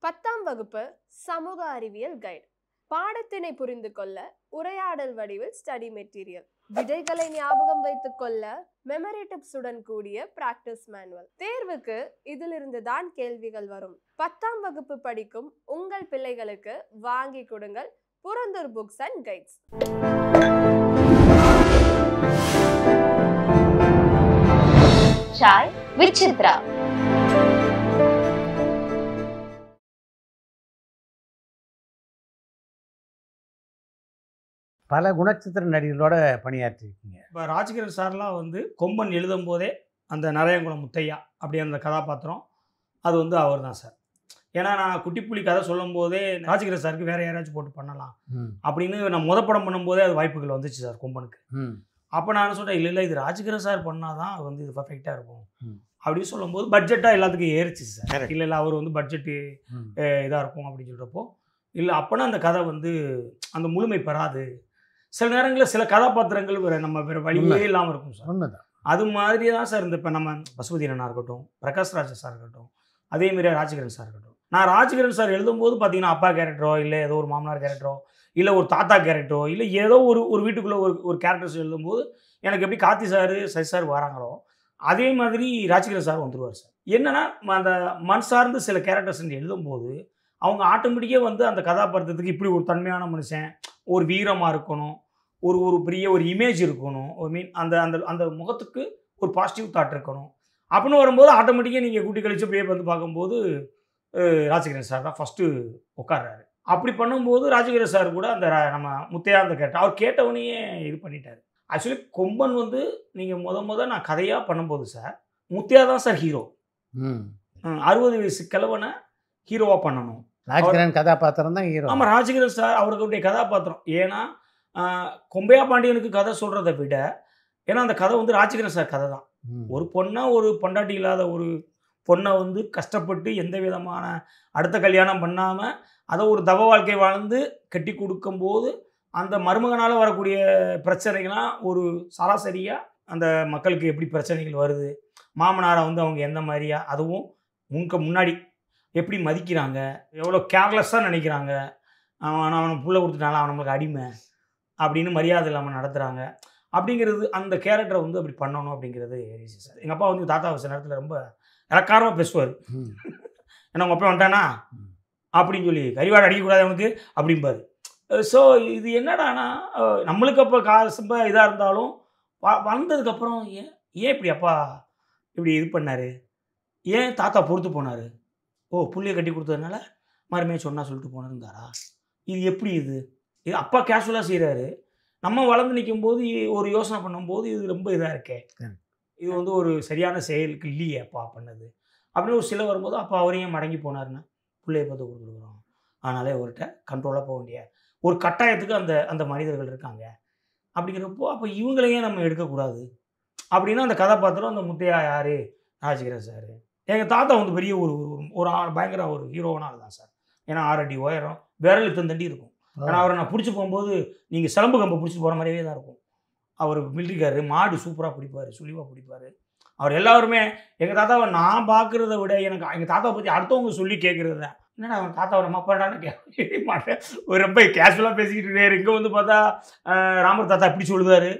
10ஆம் வகுப்பு சமூக அறிவியல் கைடு. பாடத்தினை புரிந்து கொள்ள உரையாடல் வடிவில் ஸ்டடி மெட்டீரியல், விடைகளை ஞாபகம் வைத்துக் கொள்ள மெமரி டிப்ஸுடன் கூடிய பிராக்டிஸ் மேனுவல். தேர்வுக்கு இதிலிருந்து தான் கேள்விகள் வரும். 10ஆம் வகுப்பு படிக்கும் உங்கள் பிள்ளைகளுக்கு வாங்கி கொடுங்கள் Purandoor books and guides. Sai Vichitra. பல குணச்சித்திர நடிகர்களோட பணியாற்றிருக்கீங்க. இப்போ ராஜகிரண் சார்லாம் வந்து கொம்பன் எழுதும் போதே அந்த நரையங்குளம் முத்தையா அப்படி அந்த கதாபாத்திரம் அது வந்து அவர் தான் சார். ஏன்னா நான் குட்டிப்புலி கதை சொல்லும் போதே ராஜகிரண் சாருக்கு வேறு யாராச்சும் போட்டு பண்ணலாம் அப்படின்னு நான் படம் பண்ணும்போதே அது வாய்ப்புகள் வந்துச்சு சார் கொம்பனுக்கு. அப்போ நான் சொல்கிறேன், இல்லை இது ராஜகிரண் சார் பண்ணால் தான் வந்து இது பர்ஃபெக்டாக இருக்கும் அப்படின்னு சொல்லும்போது பட்ஜெட்டாக எல்லாத்துக்கும் ஏறிச்சு சார். இல்லை அவர் வந்து பட்ஜெட்டு இதாக இருக்கும் அப்படின்னு சொல்கிறப்போ இல்லை அப்போனா அந்த கதை வந்து அந்த முழுமை பெறாது. சில நேரங்களில் சில கதாபாத்திரங்கள் நம்ம வேறு வழியே இல்லாமல் இருக்கும் சார். உண்மைதான். அது மாதிரி தான் சார் இந்த இப்போ நம்ம பசுபதி அண்ணா இருக்கட்டும், பிரகாஷ் ராஜ் சார் இருக்கட்டும், அதேமாரி ராஜகிரண் சார் இருக்கட்டும். நான் ராஜகிரண் சார் எழுதும்போது பார்த்தீங்கன்னா அப்பா கேரக்டரோ இல்லை ஏதோ ஒரு மாமனார் கேரக்டரோ இல்லை ஒரு தாத்தா கேரக்டரோ இல்லை ஏதோ ஒரு வீட்டுக்குள்ளே ஒரு கேரக்டர்ஸ் எழுதும்போது எனக்கு எப்படி கார்த்தி சார் சசி சார் வராங்களோ அதே மாதிரி ராஜகிரண் சார் வந்துடுவார் சார். என்னென்னா அந்த மண் சார்ந்து சில கேரக்டர்ஸ் எழுதும்போது அவங்க ஆட்டோமேட்டிக்காக வந்து அந்த கதாபாத்திரத்துக்கு இப்படி ஒரு தன்மையான மனுஷன், ஒரு வீரமாக இருக்கணும், ஒரு பெரிய ஒரு இமேஜ் இருக்கணும், அந்த அந்த அந்த முகத்துக்கு ஒரு பாசிட்டிவ் தாட் இருக்கணும் அப்படின்னு வரும்போது ஆட்டோமேட்டிக்காக நீங்கள் கூட்டி கழிச்சு அப்படியே வந்து பார்க்கும்போது ராஜகிரண் சார் தான் ஃபஸ்ட்டு உட்கார்றாரு. அப்படி பண்ணும்போது ராஜகிரண் சார் கூட அந்த நம்ம முத்தையா அந்த கேரக்டர் அவர் கேட்டவனையே இது பண்ணிட்டார். ஆக்சுவலி கொம்பன் வந்து நீங்கள் நான் கதையாக பண்ணும்போது சார் முத்தையா தான் சார் ஹீரோ. 60 வயசு கிழவனை ஹீரோவாக பண்ணணும். ராஜகிரண் கதாபாத்திரம் தான் ஹீரோ. ஆமாம், ராஜகிரண் சார் அவர்களுடைய கதாபாத்திரம். ஏன்னா கொம்பையா பாண்டியனுக்கு கதை சொல்கிறத விட ஏன்னா அந்த கதை வந்து ராஜகிரண் சார் கதை தான். ஒரு பொண்ணை ஒரு பொண்டாட்டி இல்லாத ஒரு பொண்ணை வந்து கஷ்டப்பட்டு எந்த விதமான அடுத்த கல்யாணம் பண்ணாமல் அதை ஒரு தவ வாழ்க்கை வாழ்ந்து கட்டி கொடுக்கும்போது அந்த மருமகனால் வரக்கூடிய பிரச்சனைகள்லாம் ஒரு சராசரியாக அந்த மக்களுக்கு எப்படி பிரச்சனைகள் வருது, மாமனாரை வந்து அவங்க எந்த மாதிரியா அதுவும் முன்னாடி எப்படி மதிக்கிறாங்க, எவ்வளோ கேர்லெஸ்ஸாக நினைக்கிறாங்க, அவனுக்கு புள்ள கொடுத்துட்டாலும் அவன் நம்மளுக்கு அடிமை அப்படின்னு மரியாதை இல்லாமல் நடத்துகிறாங்க அப்படிங்கிறது அந்த கேரக்டரை வந்து அப்படி பண்ணணும் அப்படிங்கிறது ஏறிச்சு சார். எங்கள் அப்பா வந்து தாத்தா வச்ச நேரத்தில் ரொம்ப இலக்காரமாக பேசுவார். ஏன்னா உங்கள் அப்பா வந்துட்டானா அப்படின்னு சொல்லி கறிவாடை அடிக்கக்கூடாது அவனுக்கு அப்படிம்பார். ஸோ இது என்னடானா நம்மளுக்கு அப்போ ரொம்ப இதாக இருந்தாலும் வந்ததுக்கப்புறம் ஏன் இப்படி அப்பா இப்படி இது பண்ணார், ஏன் தாத்தா பொறுத்து போனார், புள்ளையை கட்டி கொடுத்ததுனால மறுமையை சொன்னால் சொல்லிட்டு போனிருந்தாரா, இது எப்படி இது அப்பா கேஷுவலாக செய்கிறாரு, நம்ம வளர்ந்து நிற்கும்போது ஒரு யோசனை பண்ணும்போது இது ரொம்ப இதாக இருக்கே, இது வந்து ஒரு சரியான செயலுக்கு இல்லையே அப்பா பண்ணது அப்படின்னு ஒரு சில வரும்போது அப்பா அவரையும் மடங்கி போனாருன்னா பிள்ளையை பார்த்து கொடுத்துருக்குறோம். அதனாலே அவர்கிட்ட கண்ட்ரோலாக போக வேண்டிய ஒரு கட்டாயத்துக்கு அந்த மனிதர்கள் இருக்காங்க. அப்படிங்கிறப்போ அப்போ இவங்களையே நம்ம எடுக்கக்கூடாது அப்படின்னா அந்த கதாபாத்திரம் அந்த முத்தையா யார், ராஜகிரண் சார். எங்கள் தாத்தா வந்து பெரிய ஒரு பயங்கர ஒரு ஹீரோவனாக தான் சார். ஏன்னா 6 அடி உயரம், விரல் தண்டி இருக்கும். ஏன்னா அவரை நான் பிடிச்சி போகும்போது நீங்கள் சிலம்பு கம்பை பிடிச்சிட்டு போகிற மாதிரியே தான் இருக்கும். அவர் மிலிட்ரிக்காரு, மாடு சூப்பராக பிடிப்பார், சுழிவாக பிடிப்பார். அவர் எல்லாருமே எங்கள் தாத்தாவை நான் பார்க்குறத விட எனக்கு எங்கள் தாத்தாவை பற்றி அடுத்தவங்க சொல்லி கேட்குறது தான். என்னடா அவன் தாத்தாவை நம்ம அப்பாடான்னு கேட்க மாட்டேன், ஒரு ரொம்ப கேஷுவலாக பேசிக்கிட்டு இருக்காரு. இங்கே வந்து பார்த்தா ராமர் தாத்தா இப்படி சொல்லுவார்,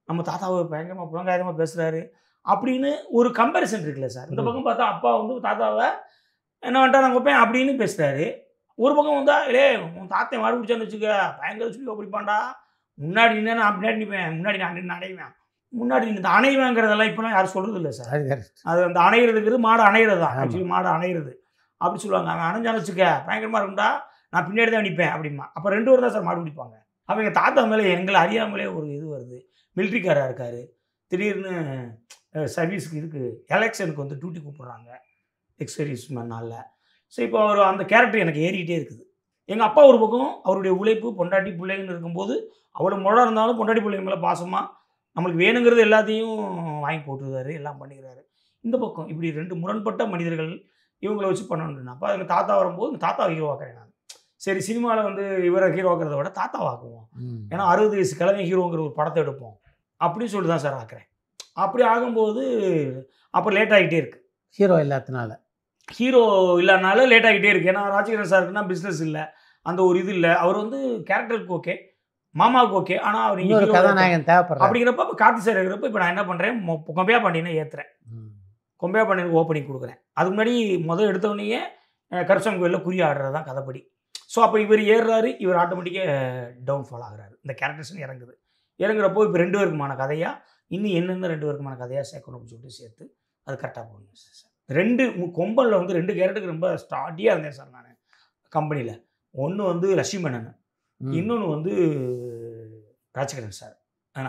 நம்ம தாத்தாவை பயங்கரமாக புலங்காயமாக பேசுகிறாரு அப்படின்னு ஒரு கம்பேரிசன் இருக்குல்ல சார். இந்த பக்கம் பார்த்தா அப்பா வந்து தாத்தாவை என்ன வந்துட்டா நாங்கள் வைப்பேன் அப்படின்னு பேசுகிறாரு. ஒரு பக்கம் வந்தா உன் தாத்தை மாடு பிடிச்சான்னு வச்சுக்க பயங்கர சொல்லி பிடிப்பான்டா, முன்னாடி நின்று நான் பின்னாடி நிற்பேன், முன்னாடி நான் நின்று அணைவேன், முன்னாடி நின்று அணைவேங்கிறதெல்லாம் இப்போலாம் யாரும் சொல்கிறது இல்லை சார். அது அந்த அணைகிறதுங்கிறது மாடு அணைகிறது தான். ஆக்சுவலி மாடு அணைகிறது அப்படி சொல்லுவாங்க. அவன் அணைஞ்சான்னு வச்சுக்க பயங்கரமாக இருக்கும்டா, நான் பின்னாடி தான் நிற்பேன் அப்படிமா. அப்போ 2 பேர் தான் சார் மாடு பிடிப்பாங்க. அப்போ எங்கள் தாத்தா மேலே எங்களை அறியாமலே ஒரு இது வருது. மிலிட்ரிக்காராக இருக்கார், திடீர்னு சர்வீஸுக்கு இதுக்கு எலெக்ஷனுக்கு வந்து டியூட்டி கூப்பிட்றாங்க எக்ஸ்பீரியன்ஸ் மேனால. ஸோ இப்போ அவர் அந்த கேரக்டர் எனக்கு ஏறிக்கிட்டே இருக்குது. எங்கள் அப்பா ஒரு பக்கம் அவருடைய உழைப்பு பொண்டாட்டி பிள்ளைங்கன்னு இருக்கும்போது அவ்வளோ முழம் இருந்தாலும் பொண்டாட்டி பிள்ளைங்க மேலே பாசமாக நம்மளுக்கு வேணுங்கிறது எல்லாத்தையும் வாங்கி போட்டுருந்தாரு, எல்லாம் பண்ணிக்கிறாரு. இந்த பக்கம் இப்படி 2 முரண்பட்ட மனிதர்கள் இவங்களை வச்சு பண்ணணுன்னு அப்போ எங்கள் தாத்தா வரும்போது எங்கள் தாத்தா ஹீரோவாக்குறேன் நான். சரி சினிமாவில் வந்து இவரை ஹீரோவாக்கிறத விட தாத்தாவாக்குவோம், ஏன்னா 60 வயசு கிழமை ஹீரோங்கிற ஒரு படத்தை எடுப்போம் அப்படின்னு சொல்லி தான் சார் ஆக்குறேன். அப்படி ஆகும்போது அப்போ லேட் ஆகிட்டே இருக்குது. ஹீரோ இல்லாதனால ஹீரோ இல்லைனால லேட் ஆகிட்டே இருக்கு. ஏன்னா ராஜகிரண் சாருக்குன்னா பிஸ்னஸ் இல்லை, அந்த ஒரு இது இல்லை. அவர் வந்து கேரக்டருக்கு ஓகே, மாமாவுக்கு ஓகே, ஆனால் அவர் இன்னொரு கதாநாயகன் தேவைப்படுறாரு. அப்படிங்கிறப்ப இப்போ கார்த்தி சார் இருக்கிறப்ப இப்போ நான் என்ன பண்ணுறேன், கொம்பையா பாண்டியனை ஏற்றுறேன். கொம்பையா பாண்டியனுக்கு ஓப்பனிங் கொடுக்குறேன். அதுக்கு முன்னாடி முதல் எடுத்தவனையே கருசாமி கோயிலில் குறி ஆடுறது தான் கதைப்படி. ஸோ அப்போ இவர் ஏறுறாரு, இவர் ஆட்டோமேட்டிக்காக டவுன்ஃபால் ஆகுறாரு. இந்த கேரக்டர்ஸ்னு இறங்குறப்போ இப்போ 2 பேருக்குமான கதையாக இன்னும் என்னென்ன 2 பேருக்குமான கதையாக சேர்க்கணும் அப்படின்னு சொல்லிட்டு சேர்த்து அது கரெக்டாக போகணும் சார். 2 கொம்பனில் வந்து 2 கேரக்டருக்கு ரொம்ப ஸ்டார்டியாக இருந்தேன் சார் நான் கம்பெனியில். ஒன்று வந்து லட்சுமி மேனன், இன்னொன்று வந்து ராஜகிரண் சார்.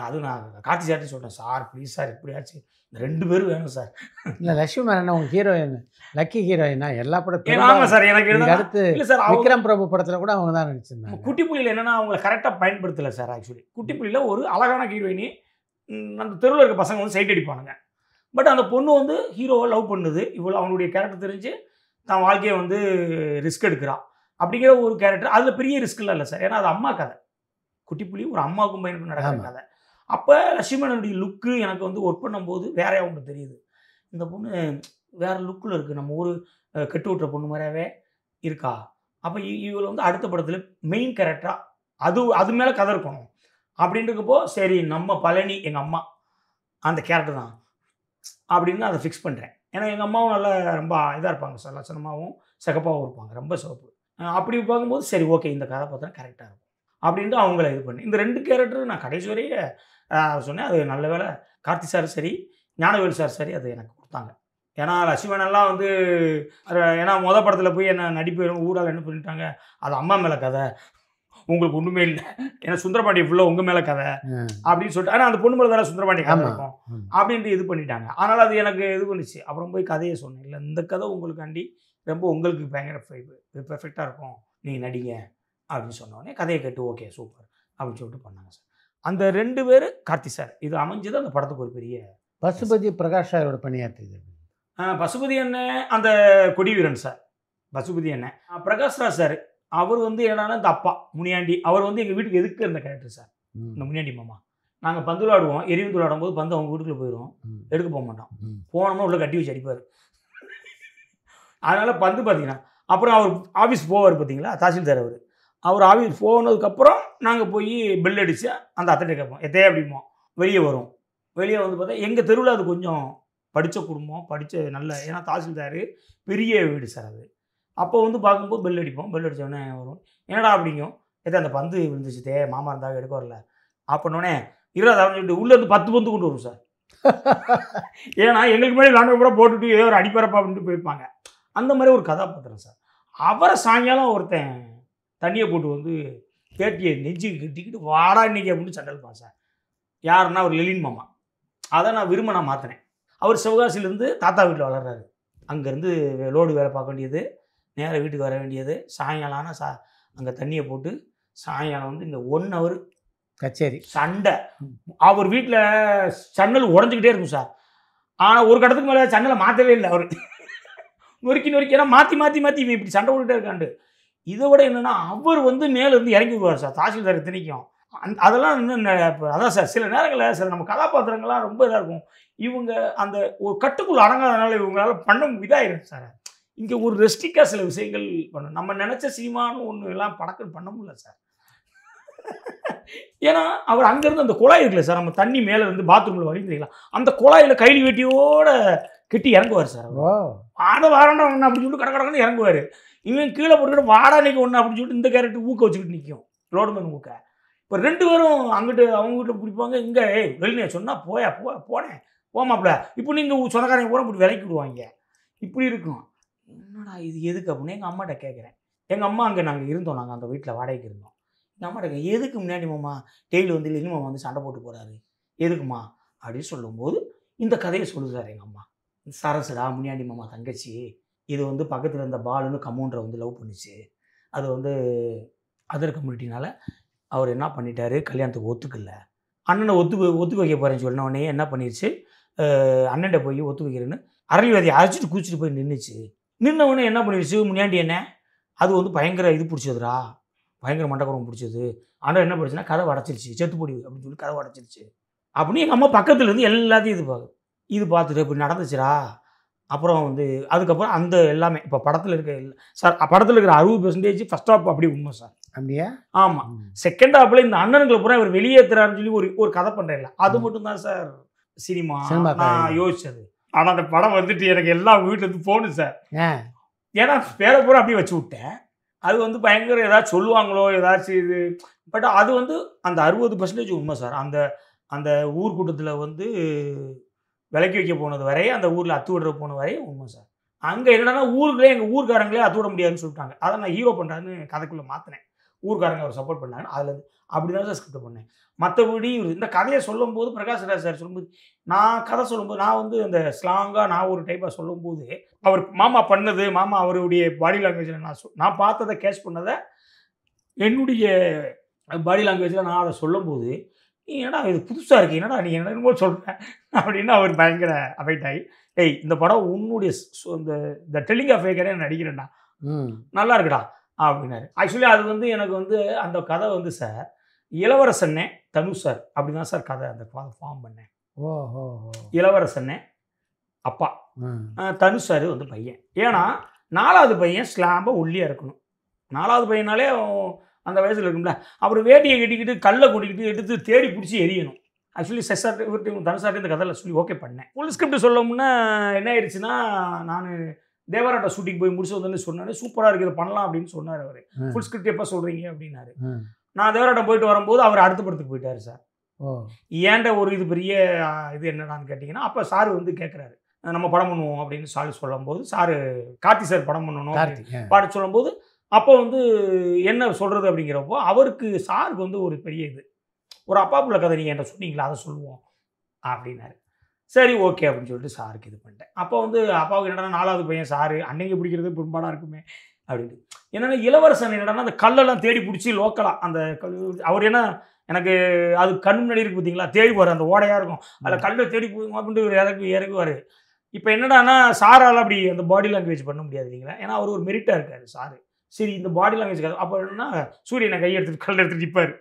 அது நான் கார்த்தி சார்ட்டு சொல்கிறேன், சார் ப்ளீஸ் சார் இப்படியாச்சு இந்த 2 பேரும் வேணும் சார். இல்லை லட்சுமி மேனன் உங்கள் ஹீரோயின், லக்கி ஹீரோயினா எல்லா படத்தையும். ஆமாம் சார். எனக்கு அடுத்து இல்லை சார், விக்ரம் பிரபு படத்தில் கூட அவங்க தான் நடிச்சிருந்தாங்க. குட்டி புலியில் என்னென்னா அவங்கள கரெக்டாக பயன்படுத்தலை சார். ஆக்சுவலி குட்டி புலியில் ஒரு அழகான ஹீரோயினி, அந்த தெருவில் இருக்க பசங்க வந்து சைட் அடிப்பானுங்க. பட் அந்த பொண்ணு வந்து ஹீரோவை லவ் பண்ணுது. இவ்வளோ அவனுடைய கேரக்டர் தெரிஞ்சு தான் வாழ்க்கையை வந்து ரிஸ்க் எடுக்கிறான் அப்படிங்கிற ஒரு கேரக்டர். அதில் பெரிய ரிஸ்க்லாம் இல்லை சார், ஏன்னா அது அம்மா கதை. குட்டி புலி ஒரு அம்மாவுக்கும் பையனுக்கும் நடக்கிற கதை. அப்போ லட்சுமணனுடைய லுக்கு எனக்கு வந்து ஒர்க் பண்ணும்போது வேறையாக ஒன்று தெரியுது. இந்த பொண்ணு வேறு லுக்கில் இருக்குது, நம்ம ஊர் கெட்டு விட்டுற பொண்ணு மாதிரியாவே இருக்கா. அப்போ இவள் வந்து அடுத்த படத்தில் மெயின் கேரக்டராக அது மேலே கதை இருக்கணும் அப்படின்றப்போ சரி நம்ம பழனி எங்கள் அம்மா அந்த கேரக்டர் தான் அப்படின்னு அதை ஃபிக்ஸ் பண்ணுறேன். ஏன்னா எங்கள் அம்மாவும் நல்லா ரொம்ப இதாக இருப்பாங்க சார், லட்சணமாகவும் சிகப்பாகவும் இருப்பாங்க, ரொம்ப சிவப்பு. அப்படி பார்க்கும்போது சரி ஓகே இந்த கதை பார்த்தா கரெக்டாக இருக்கும் அப்படின்ட்டு அவங்கள இது பண்ணி இந்த 2 கேரக்டரும் நான் கடைசி வரையே சொன்னேன். அது நல்ல வேலை கார்த்தி சார் சரி, ஞானவேல் சார் சரி அது எனக்கு கொடுத்தாங்க. ஏன்னா லட்சுமணன்லாம் வந்து ஏன்னா படத்தில் போய் என்ன நடிப்பு ஊரால் என்ன பண்ணிட்டாங்க, அது அம்மா மேலே கதை, உங்களுக்கு ஒன்றுமே இல்லை, ஏன்னா சுந்தரபாண்டிய ஃபுல்லாக உங்கள் மேலே கதை அப்படின்னு சொல்லிட்டு, ஆனால் அந்த பொண்ணு மேலே தானே சுந்தரபாண்டிய கதை இருக்கும் அப்படின்ட்டு இது பண்ணிட்டாங்க. அதனால் அது எனக்கு இது பண்ணிச்சு. அப்புறம் போய் கதையை சொன்னேன், இல்லை இந்த கதை உங்களுக்காண்டி ரொம்ப உங்களுக்கு பயங்கர பெர்ஃபெக்டாக இருக்கும், நீங்கள் நடிங்க அப்படின்னு சொன்னோடனே கதையை கேட்டு ஓகே சூப்பர் அப்படின்னு சொல்லிட்டு பண்ணாங்க சார். அந்த 2 பேர் கார்த்தி சார், இது அமைஞ்சது அந்த படத்துக்கு ஒரு பெரிய. பசுபதி பிரகாஷ் சாரோட பணியாற்றுது. பசுபதி அண்ணன் அந்த கொடிவீரன் சார், பசுபதி அண்ணன். பிரகாஷ் ராஜ் சார் அவர் வந்து என்னன்னா இந்த அப்பா முனியாண்டி, அவர் வந்து எங்கள் வீட்டுக்கு எதுக்கு இருந்த கேரக்டர் சார். இந்த முனியாண்டி மாமா நாங்கள் பந்து விளாடுவோம், எரிந்து விளாடும் போது பந்து அவங்க வீட்டுக்குள்ள போயிடும், எடுக்க போக மாட்டோம், போனோம்னா உள்ள கட்டி வச்சு அடிப்பார். அதனால் பந்து பார்த்தீங்கன்னா அப்புறம் அவர் ஆஃபீஸ் போவார் பார்த்தீங்களா தாசில்தார், அவர் ஆஃபீஸ் போனதுக்கப்புறம் நாங்கள் போய் பெல் அடித்து அந்த அத்தனை கேட்போம், எத்தையே அப்படிமோ வெளியே வரும். வெளியே வந்து பார்த்தா எங்கள் தெருவில் அது கொஞ்சம் படித்த குடும்பம், படித்த நல்ல, ஏன்னா தாசில்தார் பெரிய வீடு சார் அது. அப்போ வந்து பார்க்கும்போது பெல் அடிப்போம், பெல் அடித்தோடனே வரும், என்னடா அப்படிங்கும், எதை அந்த பந்து விழுந்துச்சுதே மாமா இருந்தால் எடுக்க வரல அப்படின்னோடனே 20 சொல்லிட்டு உள்ளேருந்து 10 பந்து கொண்டு வரும் சார். ஏன்னா எங்களுக்கு மேலே விளாண்டு கூட போட்டுட்டு ஏதோ ஒரு அடிப்பறப்பா அப்படின்ட்டு போயிருப்பாங்க. அந்த மாதிரி ஒரு கதாபாத்திரம் சார். அவரை சாயங்காலம் ஒருத்தன் தண்ணியை போட்டு வந்து பேட்டியை நெஞ்சுக்கு கட்டிக்கிட்டு வாடா இன்னைக்கு அப்படின்னு சண்டை இருப்பான் சார். யாருன்னா அவர் லெலின் மாமா. அதை நான் விரும்ப நான் மாற்றினேன். அவர் சிவகாசியிலேருந்து தாத்தா வீட்டில் வளர்றாரு. அங்கேருந்து லோடு வேலை பார்க்க வேண்டியது, நேராக வீட்டுக்கு வர வேண்டியது. சாயங்காலம் ஆனால் அங்கே தண்ணியை போட்டு சாயங்காலம் வந்து இந்த 1 ஹவர் கச்சேரி சண்டை. அவர் வீட்டில் சன்னல் உடஞ்சிக்கிட்டே இருக்கும் சார். ஆனால் ஒரு கட்டத்துக்கு மேலே சன்னலை மாற்றவே இல்லை அவர். நொறுக்கி ஏன்னா மாற்றி இவன் இப்படி சண்டை போட்டுகிட்டே இருக்காண்டு. இதை விட என்னென்னா அவர் வந்து மேலேருந்து இறங்கி விடுவார் சார் தாசில்தார் இத்தனைக்கும். அதெல்லாம் இன்னும் அதான் சார் சில நேரங்களில் சில நம்ம கதாபாத்திரங்கள்லாம் ரொம்ப இதாக இருக்கும். இவங்க அந்த ஒரு கட்டுக்குள் அடங்காதனால இவங்களால பண்ண இதாகிடும் சார். இங்கே ஒரு ரெஸ்டிக்காக சில விஷயங்கள் பண்ணணும். நம்ம நினச்ச சினிமான்னு ஒன்று எல்லாம் படக்கம் பண்ண முடியல சார். ஏன்னா அவர் அங்கேருந்து அந்த குழாய் இருக்குல்ல சார், நம்ம தண்ணி மேலே இருந்து பாத்ரூமில் வரைந்தீங்களா, அந்த குழாயில் கைலி வெட்டியோட கெட்டி இறங்குவார் சார். ஆட வாரண்டா ஒன்று அப்படின்னு சொல்லிட்டு கடக்கடன்னு இறங்குவார். இவன் கீழே போட்டுக்கிட்டு வாடா நிற்க ஒன்று அப்படின்னு சொல்லிட்டு இந்த கேரக்டர் ஊக்க வச்சுக்கிட்டு நிற்கும், ரோடுமேன் ஊக்க. இப்போ 2 பேரும் அங்கிட்டு அவங்க வீட்டில் பிடிப்பாங்க, இங்கே வெளியே சொன்னால் போனேன் போமாப்பில, இப்போ நீங்கள் சொந்தக்காரங்க பூரா இப்படி விலைக்கு விடுவாங்க. இப்படி இருக்கும். என்னடா இது எதுக்கு அப்படின்னு எங்கள் அம்மாட்ட கேட்குறேன். எங்கள் அம்மா அங்கே நாங்கள் இருந்தோம், நாங்கள் அந்த வீட்டில் வாடகைக்கு இருந்தோம். எங்கள் அம்மாட்ட எதுக்கு முன்னாடி மாமா டெய்லி வந்து லெனின் மாமா வந்து சண்டை போட்டு போகிறாரு எதுக்குமா அப்படின்னு சொல்லும்போது இந்த கதையை சொல்லுதார் எங்கள் அம்மா. சரசுடா முனியாண்டி மாமா தங்கச்சி, இது வந்து பக்கத்தில் இருந்த பாலுன்னு கமௌண்டரை வந்து லவ் பண்ணிச்சு. அது வந்து அதர் கம்யூனிட்டினால அவர் என்ன பண்ணிட்டாரு, கல்யாணத்துக்கு ஒத்துக்கல. அண்ணனை ஒத்துக்க வைக்க போகிறேன்னு சொன்ன உடனே என்ன பண்ணிடுச்சு, அண்ணன்ட்ட போய் ஒத்து வைக்கிறேன்னு அரளிவாதியை அரைச்சிட்டு குச்சிட்டு போய் நின்றுச்சு. நின்ன உடனே என்ன பண்ணிடுச்சு முனியாண்டி என்ன, அது வந்து பயங்கர இது பிடிச்சதுரா, பயங்கர மண்டக்குறம் பிடிச்சது. ஆனால் என்ன பண்ணுச்சுன்னா கதை உடச்சிருச்சு, செத்துப்பொடி அப்படின்னு சொல்லி கதை உடச்சிருச்சு அப்படின்னு எங்கள் அம்மா பக்கத்தில் இருந்து எல்லாத்தையும் இது பார்த்துட்டு இப்படி நடந்துச்சுரா அப்புறம் வந்து அதுக்கப்புறம் அந்த எல்லாமே இப்போ படத்தில் இருக்க சார் படத்தில் இருக்கிற 60% ஃபர்ஸ்ட் ஹாஃப் அப்படி உண்மை சார். அப்படியா? ஆமாம். செகண்ட் ஹாஃபில் இந்த அண்ணனுங்களை பூரா இவர் வெளியேற்றுறாருன்னு சொல்லி ஒரு கதை பண்ணுறேன். அது மட்டும்தான் சார் சினிமா நான் யோசிச்சது. ஆனால் அந்த படம் வந்துட்டு எனக்கு எல்லாம் வீட்டில் இருந்து போகணும் சார். ஏன்னா பேரை பூரா அப்படியே வச்சு விட்டேன். அது வந்து பயங்கர ஏதாச்சும் சொல்லுவாங்களோ ஏதாச்சும் இது. பட் அது வந்து அந்த 60% உண்மை சார். அந்த அந்த ஊர் கூட்டத்தில் வந்து விலைக்கு வைக்க போனது வரை, அந்த ஊரில் அத்து விடுற போன வரை உண்மை சார். அங்கே என்னன்னா ஊருக்குள்ளே எங்கள் ஊர்க்காரங்களே அத்து விட முடியாதுன்னு சொல்லிட்டாங்க. அதை நான் ஹீரோ பண்ணுறாருன்னு கதைக்குள்ளே மாற்றினேன். ஊர்க்காரங்க அவர் சப்போர்ட் பண்ணாங்க. அதுலேருந்து அப்படி தான் சார் ஸ்கிரிப்ட் பண்ணேன். மற்றபடி இந்த கதையை சொல்லும்போது பிரகாஷ் ராஜ் சார் சொல்லும்போது, நான் கதை சொல்லும்போது நான் வந்து அந்த ஸ்லாங்காக நான் ஒரு டைப்பாக சொல்லும்போது, அவர் மாமா பண்ணது, மாமா அவருடைய பாடி லாங்குவேஜில் நான் பார்த்ததை கேட்ச் பண்ணதை என்னுடைய பாடி லாங்குவேஜில் நான் அதை சொல்லும்போது, நீ என்னடா இது புதுசாக இருக்குது, என்னடா நீ என்னமோ சொல்கிறேன் அப்படின்னு அவர் பயங்கர அஃபெக்ட் ஆகி, ஏய் இந்த படம் உன்னுடைய இந்த டெல்லிங் ஆஃப் ஃபேக்கரே நான் நடிக்கிறேன்டா, நல்லா இருக்குடா அப்படின்னாரு. ஆக்சுவலி அது வந்து எனக்கு வந்து அந்த கதை வந்து சார் இளவரசன்னே தனுஷ் சார் அப்படி தான் சார் கதை அந்த ஃபார்ம் பண்ணேன். இளவரசன்னே அப்பா, தனுஷ் சார் வந்து பையன். ஏன்னா 4வது பையன் ஸ்லாம்பாக ஒல்லியாக இருக்கணும். 4வது பையனாலே அந்த வயசில் இருக்கும்ல, அப்புறம் வேட்டியை கட்டிக்கிட்டு கல்லை கூட்டிக்கிட்டு எடுத்து தேடி பிடிச்சி எரியணும். ஆக்சுவலி செஸ்ஸார்ட்டு இவர்கிட்ட தனுஷார்ட்டு இந்த கதையில் சொல்லி ஓகே பண்ணேன். ஃபுல் ஸ்கிரிப்ட் சொல்லணும்னா என்ன ஆயிடுச்சுன்னா, நான் தேவராட்ட ஷூட்டிங் போய் முடிச்சு வந்தோன்னு சொன்னாரு, சூப்பராக இருக்குது பண்ணலாம் அப்படின்னு சொன்னார் அவர். ஃபுல் ஸ்கிரிப்ட் எப்போ சொல்கிறீங்க அப்படின்னாரு. நான் தேவராட்டம் போயிட்டு வரும்போது அவர் அடுத்த படத்துக்கு போயிட்டார் சார். ஏன்ட ஒரு இது பெரிய இது என்னடான்னு கேட்டிங்கன்னா, அப்போ சார் வந்து கேட்குறாரு, நம்ம படம் பண்ணுவோம் அப்படின்னு சொல்லும்போது, சார் கார்த்தி சார் படம் பண்ணணும் பாட்டு சொல்லும்போது, அப்போ வந்து என்ன சொல்கிறது அப்படிங்கிறப்போ அவருக்கு சாருக்கு வந்து ஒரு பெரிய இது, ஒரு அப்பா பிள்ளை கதை நீங்கள் என்கிட்ட சொன்னீங்களா அதை சொல்லுவோம் அப்படின்னாரு. சரி ஓகே அப்படின்னு சொல்லிட்டு சாருக்கு இது பண்ணிட்டேன். அப்போ வந்து அப்பாவுக்கு என்னடா 4வது பையன் சாரு அன்னைக்கு பிடிக்கிறது பெரும்பாடாக இருக்குமே அப்படின்ட்டு. என்னென்னா இளவரசன் என்னடான்னா அந்த கல்லெல்லாம் தேடி பிடிச்சி லோக்கலாக அந்த அவர் என்ன எனக்கு அது கண் முன்னாடி இருக்கு பார்த்தீங்களா, தேடி போகிற அந்த ஓடையாக இருக்கும், அதில் கல்லை தேடி போகும் அப்படின்ட்டு இறக்குவார். இப்போ என்னடானா சாரால் அப்படி அந்த பாடி லாங்குவேஜ் பண்ண முடியாது இல்லைங்களா, ஏன்னா அவர் ஒரு மெரிட்டாக இருக்கார் சாரு. சரி இந்த பாடி லாங்குவேஜ் அப்போ என்னன்னா சூரியனை கையை எடுத்துகிட்டு கல் எடுத்துகிட்டு நிற்பார்,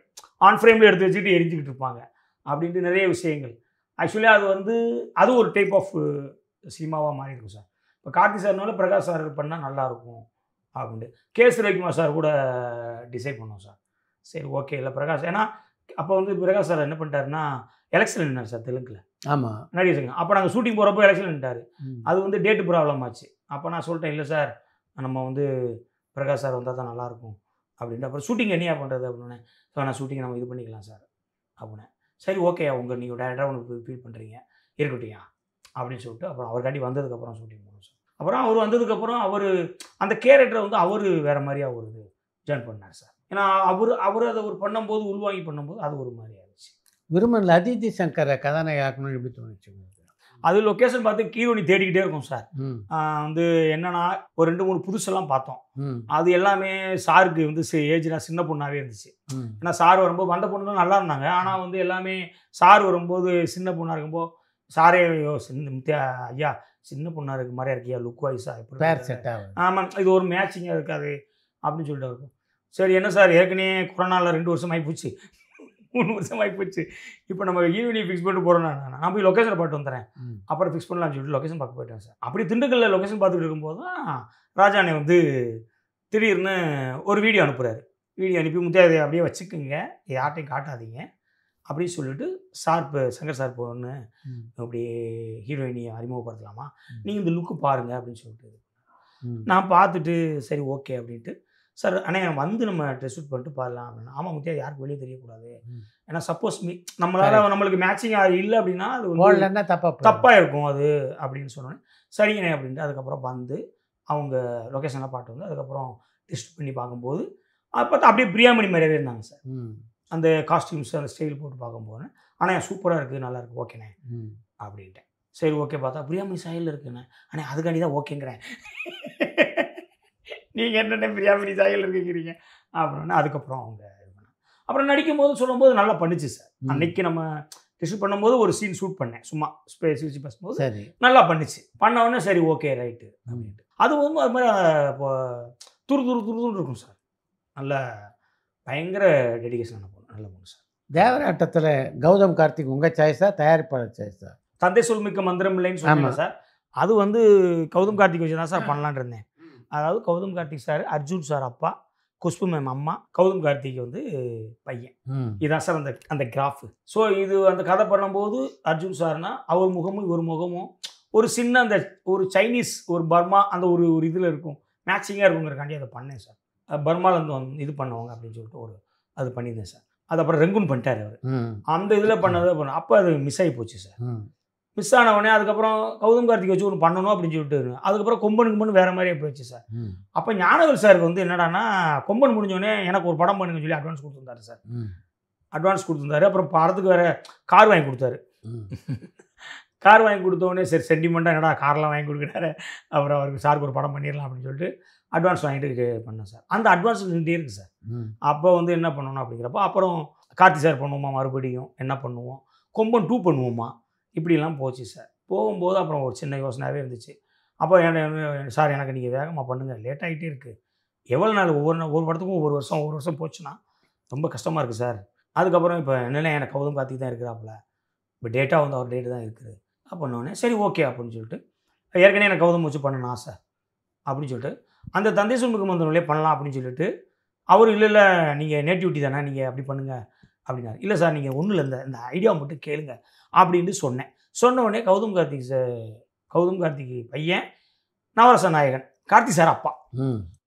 ஆன் ஃப்ரேமில் எடுத்து வச்சுக்கிட்டு எரிஞ்சிக்கிட்டு இருப்பாங்க அப்படின்ட்டு நிறைய விஷயங்கள். ஆக்சுவலி அது வந்து அது ஒரு டைப் ஆஃப் சினிமாவாக மாறி இருக்கும் சார். இப்போ கார்த்தி சார்னால பிரகாஷ் சார் பண்ணால் நல்லாயிருக்கும் அப்படின்ட்டு கேஎஸ் ரவிக்குமார் சார் கூட டிசைட் பண்ணோம் சார். சரி ஓகே இல்லை பிரகாஷ், ஏன்னா அப்போ வந்து பிரகாஷ் சார் என்ன பண்ணிட்டாருன்னா எலெக்ஷன் நின்னார் சார் தெலுங்கில். ஆமாம் நடிகருங்க. அப்போ நாங்கள் ஷூட்டிங் போகிறப்போ எலெக்ஷன் நின்ட்டார். அது வந்து டேட்டு ப்ராப்ளம் ஆச்சு. அப்போ நான் சொல்லிட்டேன், இல்லை சார் நம்ம வந்து பிரகாஷ் சார் வந்தால் தான் நல்லாயிருக்கும் அப்படின்ட்டு. அப்புறம் ஷூட்டிங் என்னையா பண்ணுறது அப்படின்னு. ஸோ நான் ஷூட்டிங் நம்ம இது பண்ணிக்கலாம் சார் அப்படின்னு. சரி ஓகேயா, நீங்கள் டேரக்டாக உனக்கு ஃபீல் பண்ணுறீங்க இருக்கட்டையா அப்படின்னு சொல்லிட்டு அப்புறம் அவர்காண்டி வந்ததுக்கப்புறம் ஷூட்டிங் போனோம் சார். அப்புறம் அவர் வந்ததுக்கப்புறம் அவர் அந்த கேரக்டரை வந்து அவர் வேறு மாதிரியா ஒரு இது ஜாயின் பண்ணார் சார். ஏன்னா அவர் அதை ஒரு பண்ணும்போது உள்வாங்கி பண்ணும்போது அது ஒரு மாதிரி ஆயிடுச்சு. விருமனில் அதித்தி சங்கரை கதாநாயகி ஆக்கணும்னு எப்படி தோணுச்சு? அது லொக்கேஷன் பார்த்து ஹீரோனி தேடிக்கிட்டே இருக்கும் சார். வந்து என்னன்னா ஒரு 2-3 புதுசெல்லாம் பார்த்தோம். அது எல்லாமே சாருக்கு வந்து ஏஜ்னா சின்ன பொண்ணாகவே இருந்துச்சு. ஏன்னா சார் வரும்போது வந்த பொண்ணுலாம் நல்லா இருந்தாங்க. ஆனால் வந்து எல்லாமே சார் வரும்போது சின்ன பொண்ணாக இருக்கும்போது சாரே ஐயா சின்ன பொண்ணாக இருக்க மாதிரியா இருக்கியா லுக் வைஸா எப்படி, ஆமாம் இது ஒரு மேட்சிங்காக இருக்காது அப்படின்னு சொல்லிட்டு இருக்கும். சரி என்ன சார் ஏற்கனவே கொரோனாவில் 2 வருஷம் ஆகிப்போச்சு, 3 வருஷம் ஆகிப்போச்சு, இப்போ நம்ம ஈவினிங் ஃபிக்ஸ் பண்ணிட்டு போகிறோன்னா நான் போய் லொக்கேஷனை பார்த்து வந்துடுறேன், அப்புறம் ஃபிக்ஸ் பண்ணலாம்னு சொல்லிட்டு லொக்கேஷன் பார்க்க போயிட்டேன் சார். அப்படி திண்டுக்கல்லில் லொக்கேஷன் பார்த்துட்டு இருக்கும்போது தான் ராஜானே வந்து திடீர்னு ஒரு வீடியோ அனுப்புகிறாரு. வீடியோ அனுப்பி முத்தியாதை அப்படியே வச்சுக்கோங்க, யார்ட்டையும் காட்டாதீங்க அப்படின்னு சொல்லிட்டு சார் இப்போ சங்கர் சார் பொண்ணு அப்படி ஹீரோயினியை அறிமுகப்படுத்தலாமா, நீங்கள் இந்த லுக்கு பாருங்கள் அப்படின்னு சொல்லிட்டு நான் பார்த்துட்டு சரி ஓகே அப்படின்ட்டு சார் அண்ணே வந்து நம்ம ட்ரெஸ் ஷூட் பண்ணிட்டு பாடலாம் அப்படின்னா. ஆமாம் முத்தியா யாருக்கு வெளியே தெரியக்கூடாது, ஏன்னா சப்போஸ் நம்மளுக்கு மேட்சிங் இல்லை அப்படின்னா அது வந்து தப்பாக இருக்கும் அது அப்படின்னு சொன்னோன்னே சரிங்கண்ணே அப்படின்ட்டு அதுக்கப்புறம் வந்து அவங்க லொக்கேஷன்லாம் பாட்டு வந்து அதுக்கப்புறம் டெஸ்ட் பண்ணி பார்க்கும்போது அப்போ அப்படியே பிரியாமணி மாதிரியாவே இருந்தாங்க சார். அந்த காஸ்டியூம்ஸ் அந்த ஸ்டைல் போட்டு பார்க்கும்போது ஆனால் சூப்பராக இருக்குது நல்லா இருக்குது ஓகேண்ணே அப்படின்ட்டேன். சரி ஓகே பார்த்தா பிரியாமணி சாயலில் இருக்குண்ணே, ஆனால் அதுக்காண்டி தான் ஓகேங்கிறேன், நீங்கள் என்னென்ன பிரியாமணி சாயல் இருக்குங்கிறீங்க அப்படின்னா. அதுக்கப்புறம் அவங்க இது பண்ணாங்க. அப்புறம் நடிக்கும்போது சொல்லும்போது நல்லா பண்ணிச்சு சார். அன்னைக்கு நம்ம டெஸ்ட் பண்ணும்போது ஒரு சீன் ஷூட் பண்ணேன் சும்மா ஸ்பேஸ் வச்சு பேசும்போது நல்லா பண்ணிச்சு. பண்ண உடனே சரி ஓகே ரைட்டு அப்படின்ட்டு. அது வந்து அது மாதிரி இப்போ துருன்னு இருக்கும் சார். நல்ல பயங்கர டெடிகேஷன் நல்ல பொண்ணு சார். தேவராட்டத்தில் கௌதம் கார்த்திக் உங்கள் சாய்ஸா தயாரிப்பாளர் சாய்ஸா? தந்தை சொல்மிக்க மந்திரம் இல்லைன்னு சொன்னீங்க சார். அது வந்து கௌதம் கார்த்திக் வச்சு தான் சார் பண்ணலான்னு இருந்தேன். அதாவது கௌதம் கார்த்திக் சார், அர்ஜுன் சார் அப்பா, குஷ்பு மேம் அம்மா, கௌதம் கார்த்திக் வந்து பையன். இதான் சார் அந்த கிராஃப். ஸோ இது அந்த கதை பண்ணும்போது அர்ஜுன் சார்னா அவர் முகமும் இவர் முகமும் ஒரு சின்ன அந்த ஒரு சைனீஸ் ஒரு பர்மா அந்த ஒரு இதில் இருக்கும், மேட்சிங்காக இருக்குங்கிறக்காண்டி அதை பண்ணேன் சார். பர்மாலேருந்து வந்து இது பண்ணுவாங்க அப்படின்னு சொல்லிட்டு ஒரு அது பண்ணியிருந்தேன் சார். அது அப்புறம் ரெங்குன் பண்ணிட்டார் அவர். அந்த இதில் பண்ணதை அப்போ அது மிஸ் ஆகி போச்சு சார். மிஸ் ஆன உடனே அதுக்கப்புறம் கௌதம் கார்த்திக் வச்சு ஒன்று பண்ணணும் அப்படின்னு சொல்லிட்டு அதுக்கப்புறம் கொம்பன் வேறு மாதிரியே போயிடுச்சு சார். அப்போ ஞானவேல் சாருக்கு வந்து என்னடான்னா கொம்பன் முடிஞ்சோடனே எனக்கு ஒரு படம் பண்ணுங்கன்னு சொல்லி அட்வான்ஸ் கொடுத்துருந்தாரு சார். அட்வான்ஸ் கொடுத்துருந்தாரு. அப்புறம் படத்துக்கு வேறு கார் வாங்கி கொடுத்தாரு. கார் வாங்கி கொடுத்தோடனே சரி சென்டிமெண்ட்டாக என்னடா கார்லாம் வாங்கி கொடுக்குறாரு, அப்புறம் அவருக்கு சாருக்கு ஒரு படம் பண்ணிடலாம் அப்படின்னு சொல்லிட்டு அட்வான்ஸ் வாங்கிட்டு பண்ணேன் சார். அந்த அட்வான்ஸ் நின்றுட்டே இருக்குது சார். அப்போ வந்து என்ன பண்ணணும் அப்படிங்கிறப்போ அப்புறம் கார்த்தி சார் பண்ணுவோமா, மறுபடியும் என்ன பண்ணுவோம், கொம்பன் 2 பண்ணுவோமா, இப்படிலாம் போச்சு சார். போகும்போது அப்புறம் ஒரு சின்ன யோசனையாகவே இருந்துச்சு. அப்போ சார் எனக்கு நீங்கள் வேகமாக பண்ணுங்கள், லேட் ஆகிட்டே இருக்குது, எவ்வளோ நாள் ஒவ்வொரு படத்துக்கும் ஒவ்வொரு வருஷம் போச்சுன்னா ரொம்ப கஷ்டமாக இருக்குது சார். அதுக்கப்புறம் இப்போ என்னென்ன எனக்கு கௌதம் கார்த்திக் தான் இருக்கிறாப்புல, இப்போ டேட்டா வந்து அவர் டேட்டு தான் இருக்குது அப்படின்னோடனே சரி ஓகே அப்படின்னு சொல்லிட்டு ஏற்கனவே எனக்கு கௌதம் வச்சு பண்ணணும் ஆசை அப்படின்னு சொல்லிட்டு அந்த தந்தை சுமுகம் வந்தவங்களே பண்ணலாம் அப்படின்னு சொல்லிட்டு அவர் இல்லை நீங்கள் நேட்டிவிட்டி தானே நீங்கள் அப்படி பண்ணுங்கள் அப்படின்னாரு. இல்லை சார் நீங்கள் ஒன்றும் இல்லை இந்த ஐடியா மட்டும் கேளுங்க அப்படின்னு சொன்னேன். சொன்ன உடனே கௌதம் கார்த்திக் பையன், நவரச நாயகன் கார்த்தி சார் அப்பா,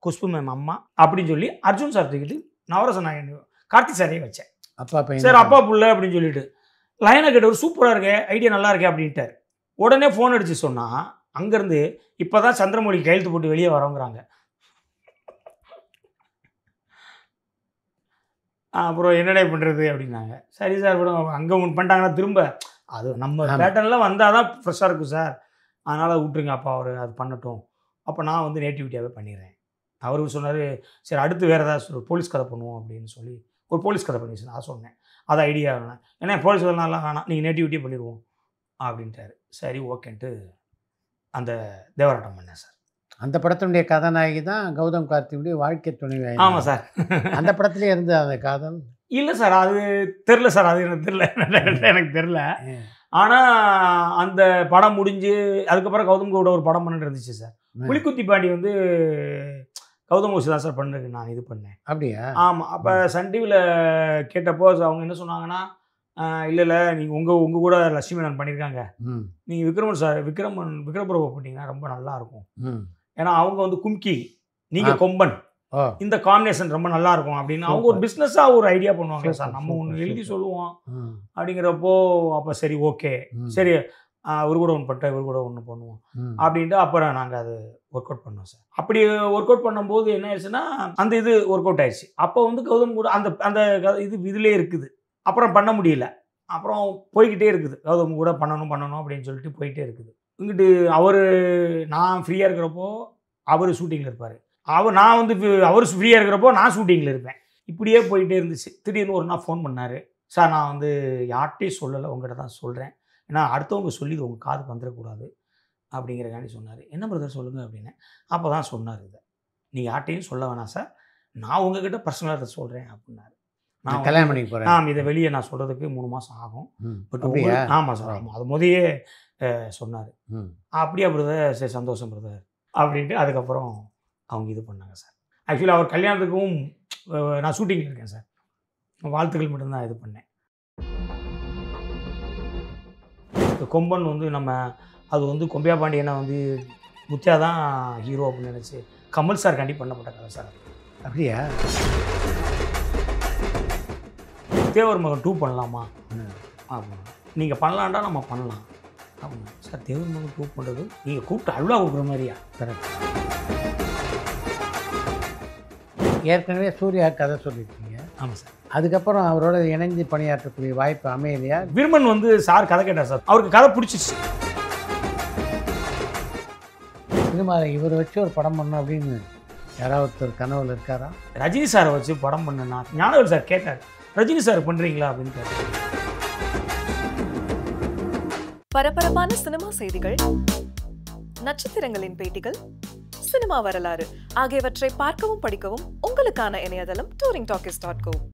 குஷ்பு மேம் அம்மா அப்படின்னு சொல்லி அர்ஜுன் சார் தூக்கிட்டு நவரச நாயகன் கார்த்தி சாரே வச்சேன். சார் அப்பா புள்ள அப்படின்னு சொல்லிட்டு லைனை கேட்டவர் சூப்பராக இருக்கே, ஐடியா நல்லா இருக்கே அப்படின்ட்டார். உடனே ஃபோன் அடித்து சொன்னால் அங்கேருந்து இப்போ தான் சந்திரமொழி கையெழுத்து போட்டு வெளியே வரோங்கிறாங்க. அப்புறம் என்னடா பண்ணுறது அப்படின்னாங்க. சரி சார் கூட அங்கே ஒன்று பண்ணிட்டாங்கன்னா திரும்ப அது நம்ம பேட்டர்னில் வந்தால் தான் ஃப்ரெஷ்ஷாக இருக்கும் சார், அதனால் விட்டுருங்க அப்பா அவர் அது பண்ணட்டும், அப்போ நான் வந்து நேட்டிவிட்டியாகவே பண்ணிடுறேன். அவருக்கு சொன்னார் சரி அடுத்து வேறு ஏதாவது போலீஸ் கதை பண்ணுவோம் அப்படின்னு சொல்லி ஒரு போலீஸ் கதை பண்ணி நான் சொன்னேன். அது ஐடியா வேணாம், ஏன்னா போலீஸ் கதை நல்லா வேணாம், நீங்கள் நேட்டிவிட்டியே பண்ணிடுவோம் அப்படின்ட்டாரு. சரி ஓகேன்ட்டு அந்த தேவராட்டம் பண்ணேன் சார். அந்த படத்தினுடைய கதாநாயகி தான் கௌதம் கார்த்தியுடைய வாழ்க்கை துணைவி. ஆமாம் சார். அந்த படத்துலேயே இருந்து அந்த காதல் இல்லை சார், அது தெரில சார், அது எனக்கு தெரில. ஆனால் அந்த படம் முடிஞ்சு அதுக்கப்புறம் கௌதம் கூட ஒரு படம் பண்ணிட்டு இருந்துச்சு சார். புலிக்குத்தி பாண்டி வந்து கௌதம் வச்சு தான் சார் பண்ணுறதுக்கு நான் இது பண்ணேன். அப்படியா? ஆமாம். அப்போ சன் டிவியில் கேட்டப்போ அவங்க என்ன சொன்னாங்கன்னா இல்லை நீங்கள் உங்கள் கூட லட்சுமி மேனன் பண்ணியிருக்காங்க, நீங்கள் விக்ரமபுரம் போட்டிங்கன்னா ரொம்ப நல்லாயிருக்கும், ஏன்னா அவங்க வந்து கும்கி நீங்கள் கொம்பன் இந்த காம்பினேஷன் ரொம்ப நல்லா இருக்கும் அப்படின்னு அவங்க ஒரு பிஸ்னஸாக ஒரு ஐடியா பண்ணுவாங்க சார். நம்ம ஒன்று எழுதி சொல்லுவோம் அப்படிங்கிறப்போ அப்போ சரி ஓகே சரி இவர் கூட ஒன்று பண்ணிட்டோம் இவர் கூட ஒன்று பண்ணுவோம் அப்படின்ட்டு அப்புறம் நாங்கள் அது ஒர்க் அவுட் பண்ணோம் சார். அப்படி ஒர்க் அவுட் பண்ணும்போது என்ன ஆயிடுச்சுன்னா அந்த இது ஒர்க் அவுட் ஆயிடுச்சு. அப்போ வந்து கௌதம் கூட அந்த இது இதிலே இருக்குது. அப்புறம் பண்ண முடியல, அப்புறம் போய்கிட்டே இருக்குது, கௌதம் கூட பண்ணணும் அப்படின்னு சொல்லிட்டு போயிட்டே இருக்குது. இங்கிட்டு நான் ஃப்ரீயாக இருக்கிறப்போ அவர் ஷூட்டிங்கில் இருப்பார், நான் வந்து அவர் ஃப்ரீயாக இருக்கிறப்போ நான் ஷூட்டிங்கில் இருப்பேன். இப்படியே போயிட்டே இருந்துச்சு. திடீர்னு ஒரு நாள் ஃபோன் பண்ணார், சார் நான் வந்து யார்கிட்டையும் சொல்லலை, உங்கள்கிட்ட தான் சொல்கிறேன், ஏன்னா அடுத்தவங்க சொல்லி இது உங்கள் காதுக்கு வந்துடக்கூடாது அப்படிங்கிறக்காண்டி சொன்னார். என்ன பிரதர் சொல்லுங்கள் அப்படின்னு. அப்போ தான் சொன்னார், இதை நீங்கள் யார்கிட்டையும் சொல்ல வேணாம் சார், நான் உங்ககிட்ட பர்சனலாக இதை சொல்கிறேன் அப்படின்னாரு. நான் கல்யாணம் பண்ணி போகிறேன், இதை வெளியே நான் சொல்கிறதுக்கு 3 மாதம் ஆகும். பட் ஆமாம் சார், ஆமாம் அது முதயே சொன்னார். அப்படியே பிரதர் சரி சந்தோஷம் பிரதர் அப்படின்ட்டு அதுக்கப்புறம் அவங்க இது பண்ணாங்க சார். ஆக்சுவலி அவர் கல்யாணத்துக்கும் நான் ஷூட்டிங்கில் இருக்கேன் சார், வாழ்த்துக்கள் மட்டும்தான் இது பண்ணேன். கொம்பன் வந்து அது வந்து கொம்பியா பாண்டியனை வந்து முத்தியா தான் ஹீரோ அப்படின்னு நினச்சி கமல் சார் கண்டி பண்ணப்பட்ட கதை சார். அப்படியா? தேவர் மகன் 2 பண்ணலாமா அப்படின்னா, நீங்கள் பண்ணலான்டா நம்ம பண்ணலாம் அப்படின்னா. சார் தேவர் மகன் 2 பண்ணுறது நீங்கள் கூப்பிட்டு அல்வா கொடுக்குற மாதிரியா? கரெக்ட். ஏற்கனவே சூர்யா கதை சொல்லியிருக்கீங்க. ஆமாம் சார். அதுக்கப்புறம் அவரோட இணைந்து பணியாற்றக்கூடிய வாய்ப்பு அமையலையா? விருமன் வந்து சார் கதை கேட்டார் சார், அவருக்கு கதை பிடிச்சிச்சு. சினிமாவில் இவரை வச்சு ஒரு படம் பண்ணணும் அப்படின்னு யாராவது ஒருத்தர் கனவுல இருக்காரா? ரஜினி சாரை வச்சு படம் பண்ணனா ஞானவேல் சார் கேட்டார், ரஜினி சார் பண்ணுறீங்களா அப்படின்னு கேட்டார். பரபரப்பான சினிமா செய்திகள், நட்சத்திரங்களின் பேட்டிகள், சினிமா வரலாறு ஆகியவற்றை பார்க்கவும் படிக்கவும் உங்களுக்கான இணையதளம் touringtalkies.co.